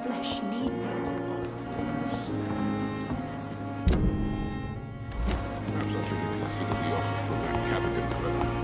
flesh needs it. Perhaps I should reconsider the offer from that Capitan fellow.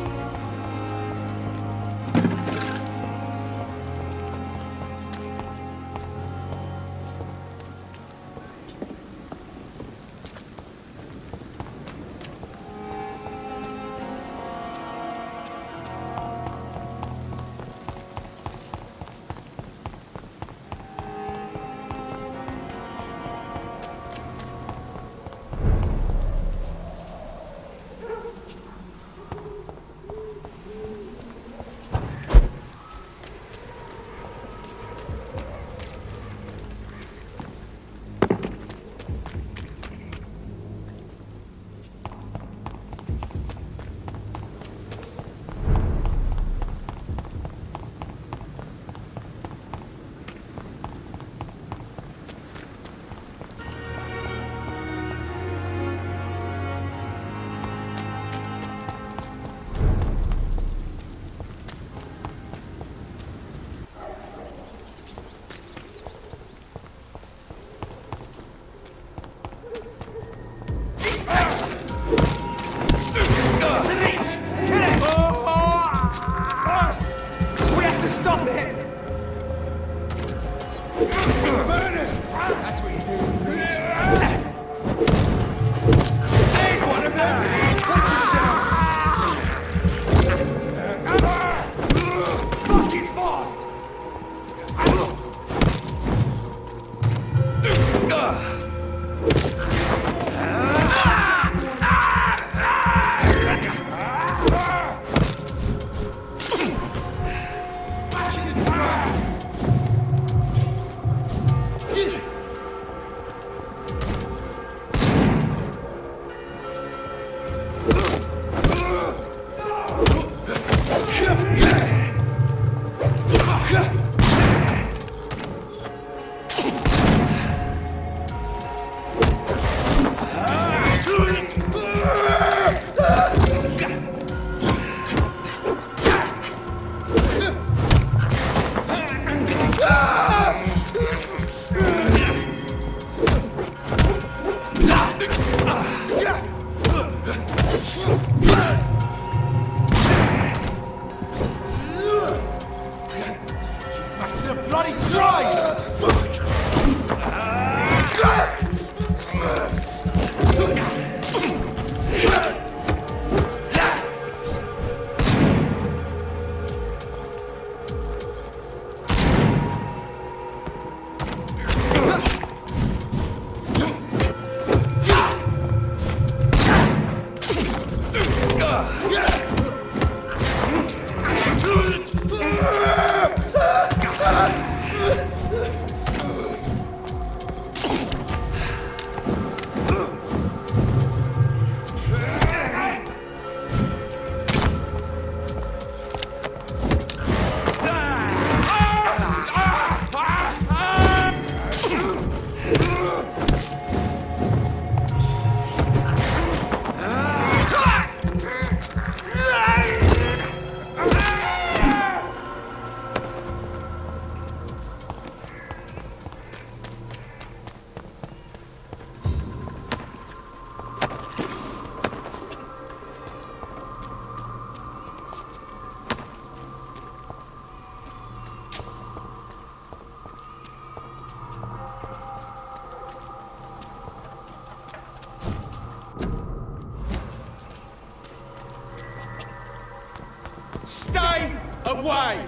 Stay away!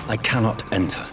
I cannot enter.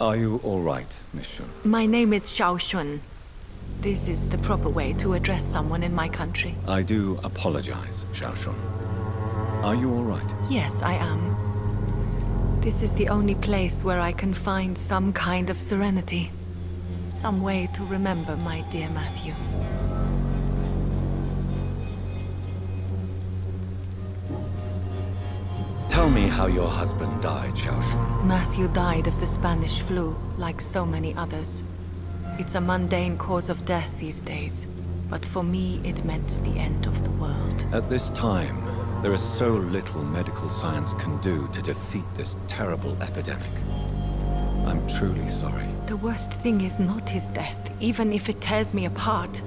Are you all right, Miss Shun? My name is Xiao Shun. This is the proper way to address someone in my country. I do apologize, Xiao Shun. Are you all right? Yes, I am. This is the only place where I can find some kind of serenity. Some way to remember my dear Matthew. Tell me how your husband died, Xiao Shun. Matthew died of the Spanish flu, like so many others. It's a mundane cause of death these days, but for me it meant the end of the world. At this time, there is so little medical science can do to defeat this terrible epidemic. I'm truly sorry. The worst thing is not his death, even if it tears me apart.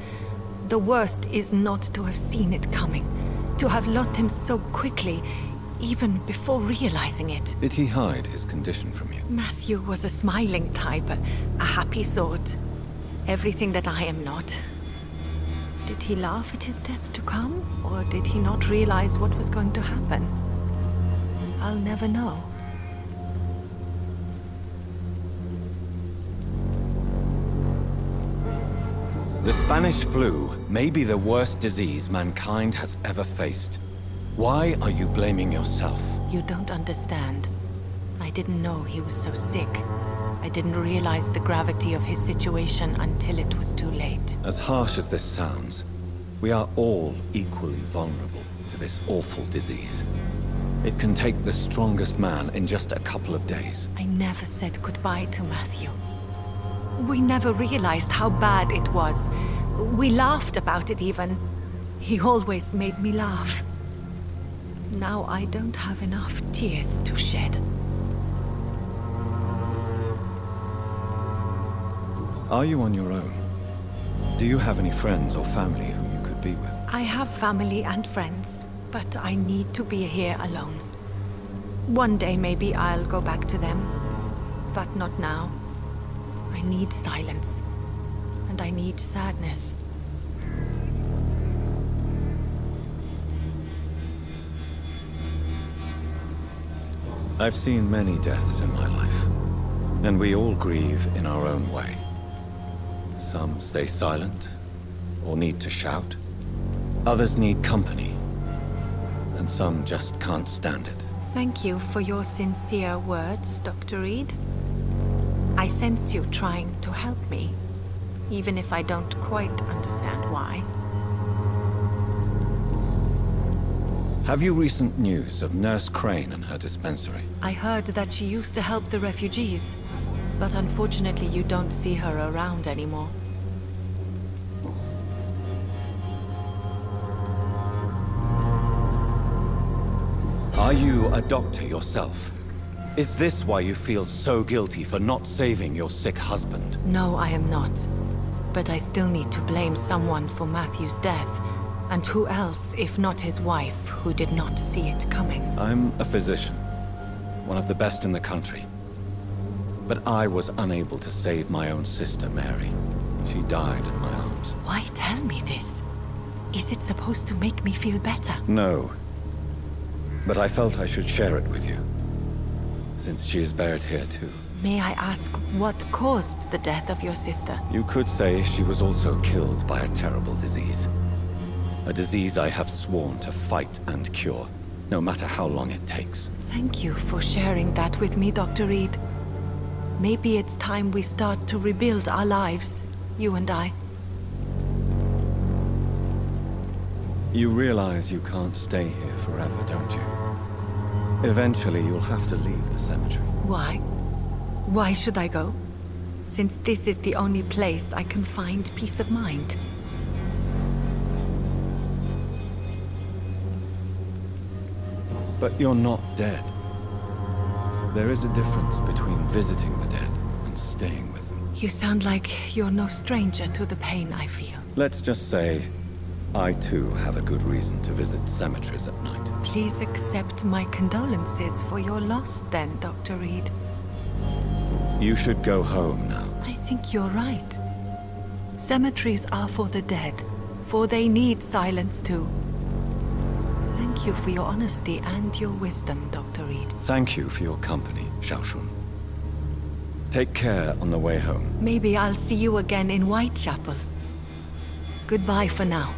The worst is not to have seen it coming, to have lost him so quickly, even before realizing it. Did he hide his condition from you? Matthew was a smiling type, a happy sort. Everything that I am not. Did he laugh at his death to come, or did he not realize what was going to happen? I'll never know. The Spanish flu may be the worst disease mankind has ever faced. Why are you blaming yourself? You don't understand. I didn't know he was so sick. I didn't realize the gravity of his situation until it was too late. As harsh as this sounds, we are all equally vulnerable to this awful disease. It can take the strongest man in just a couple of days. I never said goodbye to Matthew. We never realized how bad it was. We laughed about it even. He always made me laugh. Now I don't have enough tears to shed. Are you on your own? Do you have any friends or family who you could be with? I have family and friends, but I need to be here alone. One day maybe I'll go back to them, but not now. I need silence, and I need sadness. I've seen many deaths in my life, and we all grieve in our own way. Some stay silent, or need to shout. Others need company, and some just can't stand it. Thank you for your sincere words, Dr. Reed. I sense you trying to help me, even if I don't quite understand why. Have you recent news of Nurse Crane and her dispensary? I heard that she used to help the refugees, but unfortunately you don't see her around anymore. Are you a doctor yourself? Is this why you feel so guilty for not saving your sick husband? No, I am not. But I still need to blame someone for Matthew's death. And who else, if not his wife, who did not see it coming? I'm a physician, one of the best in the country. But I was unable to save my own sister, Mary. She died in my arms. Why tell me this? Is it supposed to make me feel better? No. but I felt I should share it with you, since she is buried here too. May I ask what caused the death of your sister? You could say she was also killed by a terrible disease. A disease I have sworn to fight and cure, no matter how long it takes. Thank you for sharing that with me, Dr. Reed. Maybe it's time we start to rebuild our lives, you and I. You realize you can't stay here forever, don't you? Eventually, you'll have to leave the cemetery. Why? Why should I go? Since this is the only place I can find peace of mind. But you're not dead. There is a difference between visiting the dead and staying with them. You sound like you're no stranger to the pain I feel. Let's just say, I too have a good reason to visit cemeteries at night. Please accept my condolences for your loss then, Dr. Reed. You should go home now. I think you're right. Cemeteries are for the dead, for they need silence too. Thank you for your honesty and your wisdom, Dr. Reed. Thank you for your company, Xiaoshun. Take care on the way home. Maybe I'll see you again in Whitechapel. Goodbye for now.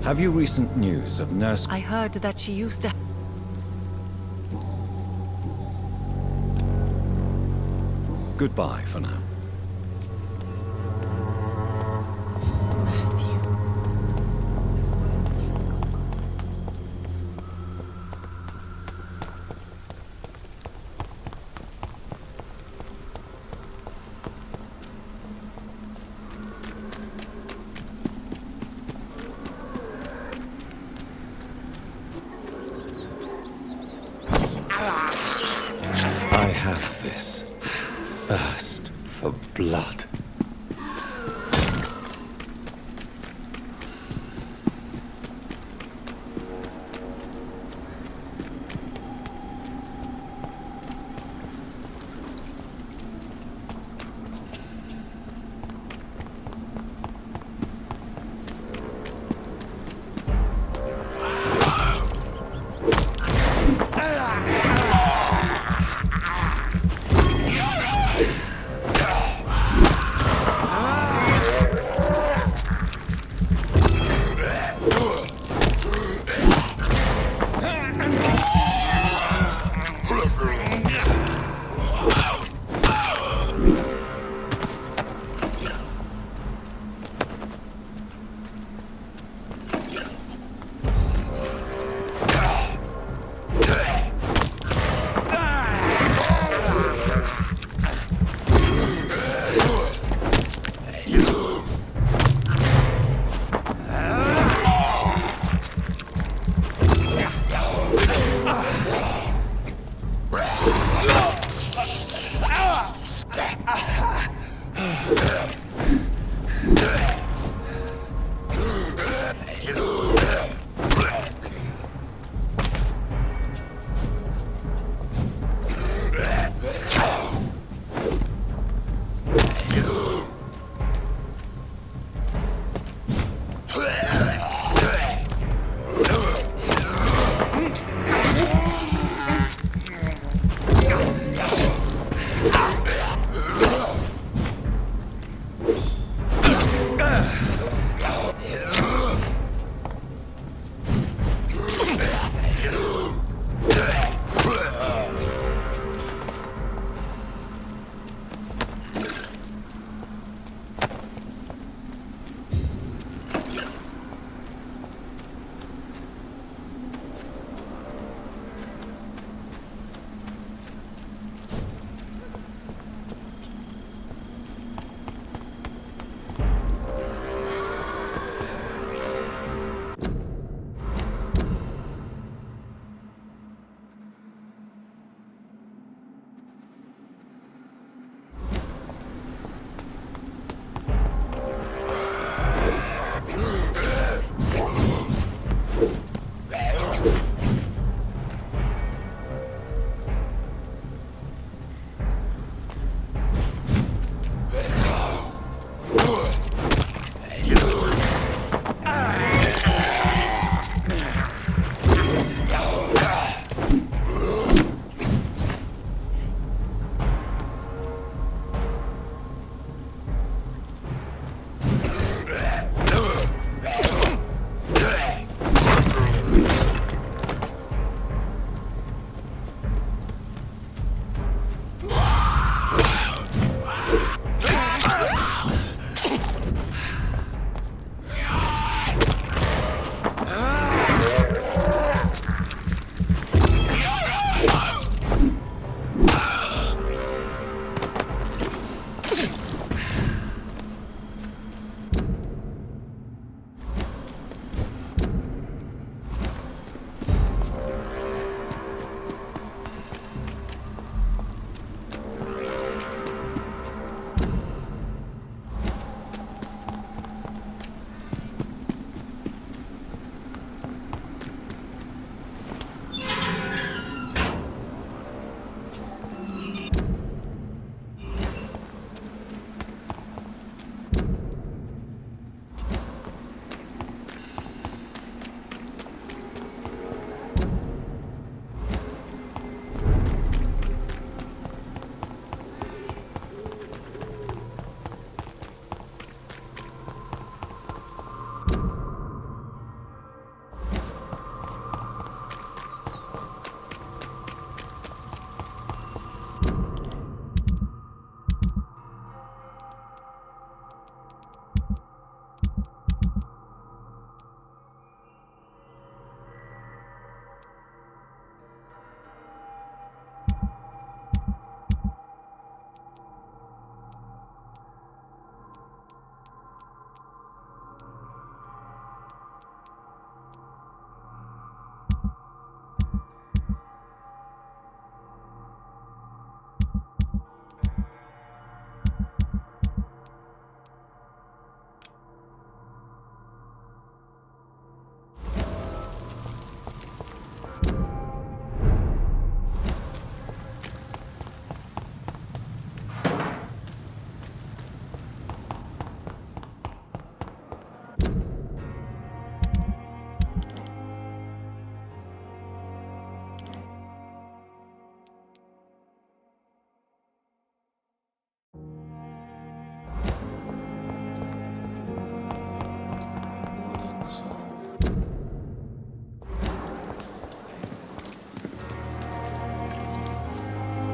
Have you recent news of Nurse... I heard that she used to... Goodbye for now. Matthew. I have this thirst for blood.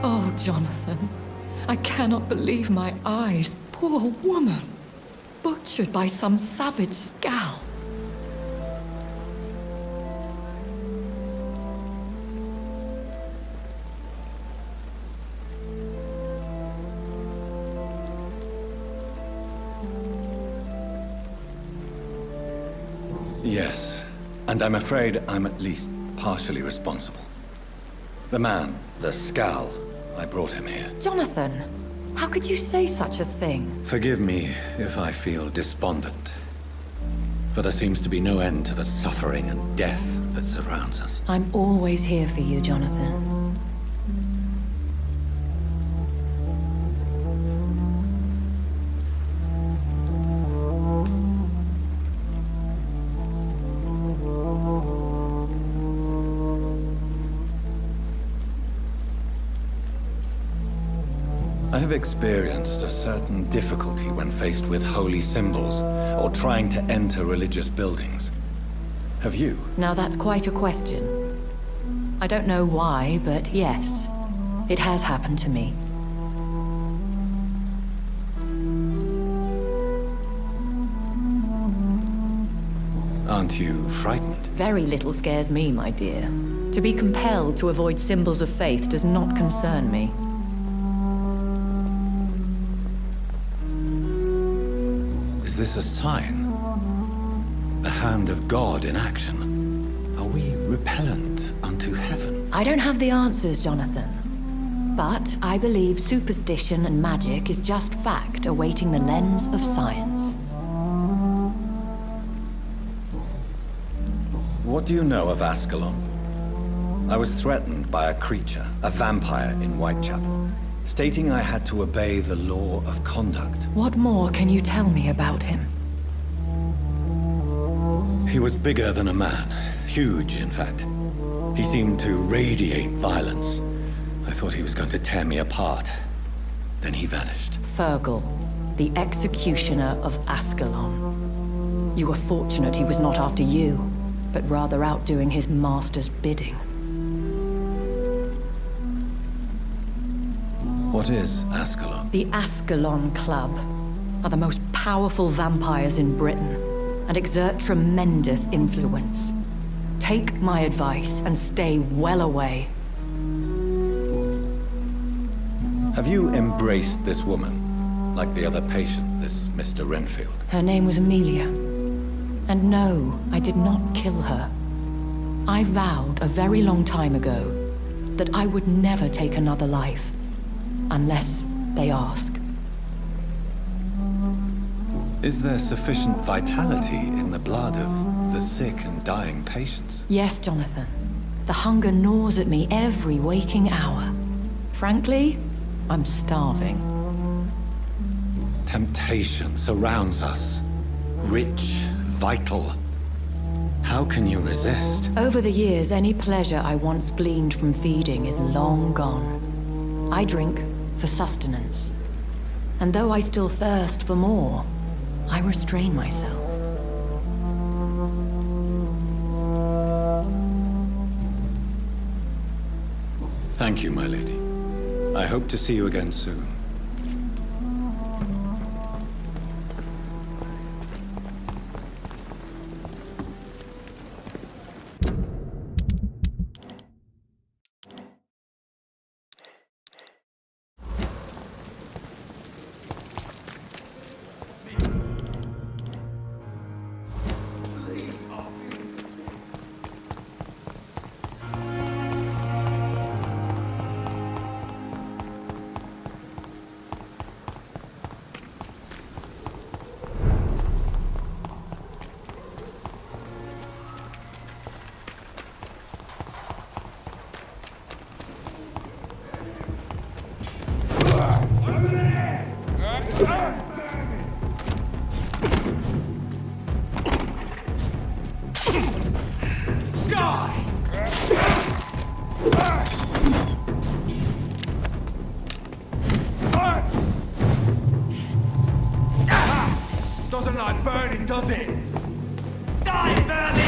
Oh, Jonathan, I cannot believe my eyes. Poor woman, butchered by some savage scowl. Yes, and I'm afraid I'm at least partially responsible. The man, the Scowl, I brought him here. Jonathan, how could you say such a thing? Forgive me if I feel despondent, for there seems to be no end to the suffering and death that surrounds us. I'm always here for you, Jonathan. I have experienced a certain difficulty when faced with holy symbols or trying to enter religious buildings. Have you? Now that's quite a question. I don't know why, but yes, it has happened to me. Aren't you frightened? Very little scares me, my dear. To be compelled to avoid symbols of faith does not concern me. Is this a sign? The hand of God in action? Are we repellent unto heaven? I don't have the answers, Jonathan. But I believe superstition and magic is just fact awaiting the lens of science. What do you know of Ascalon? I was threatened by a creature, a vampire in Whitechapel, stating I had to obey the law of conduct. What more can you tell me about him? He was bigger than a man. Huge, in fact. He seemed to radiate violence. I thought he was going to tear me apart. Then he vanished. Fergal, the executioner of Ascalon. You were fortunate he was not after you, but rather out doing his master's bidding. What is Ascalon? The Ascalon Club are the most powerful vampires in Britain and exert tremendous influence. Take my advice and stay well away. Have you embraced this woman, like the other patient, this Mr. Renfield? Her name was Amelia. And no, I did not kill her. I vowed a very long time ago that I would never take another life. Unless they ask. Is there sufficient vitality in the blood of the sick and dying patients? Yes, Jonathan. The hunger gnaws at me every waking hour. Frankly, I'm starving. Temptation surrounds us. Rich, vital. How can you resist? Over the years, any pleasure I once gleaned from feeding is long gone. I drink for sustenance. And though I still thirst for more, I restrain myself. Thank you, my lady. I hope to see you again soon. Doesn't like burning, does it? Die, vermin!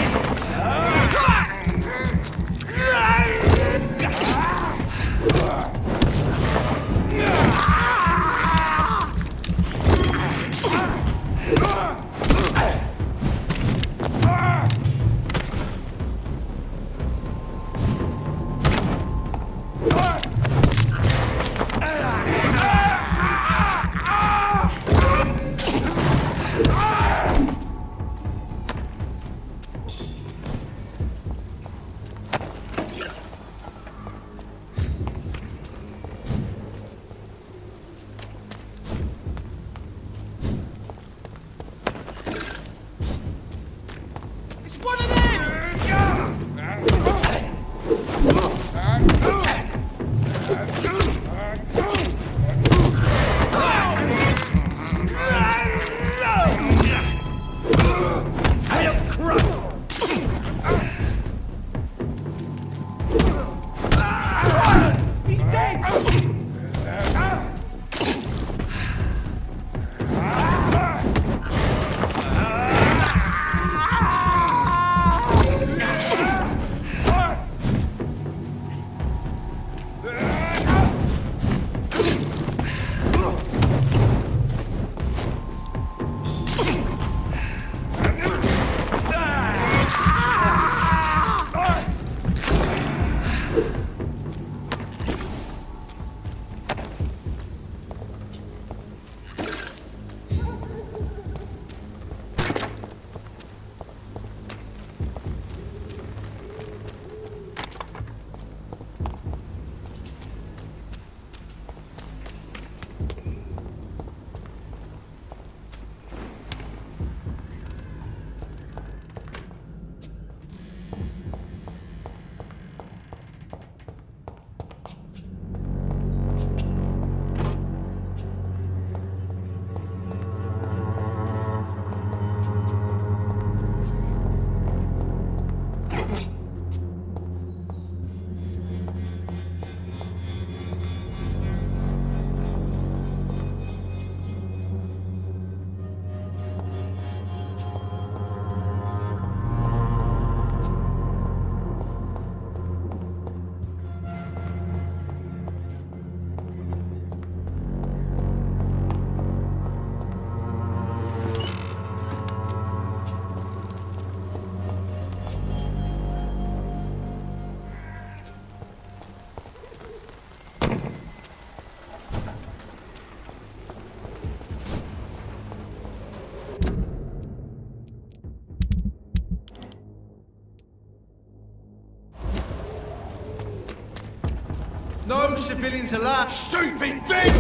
civilians alive. Stupid thing!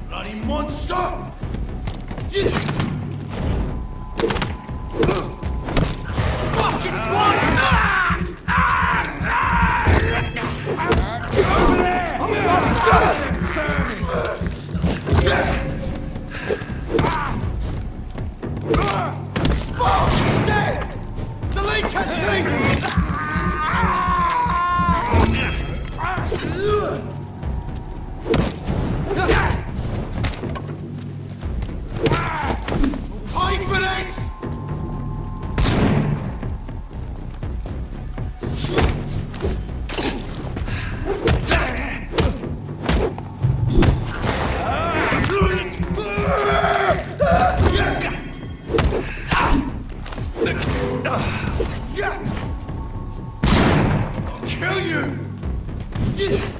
Bloody monster! Fucking monster! Over there! Fuck! He's dead! The leech has teeth! Pay for this! I'll kill you!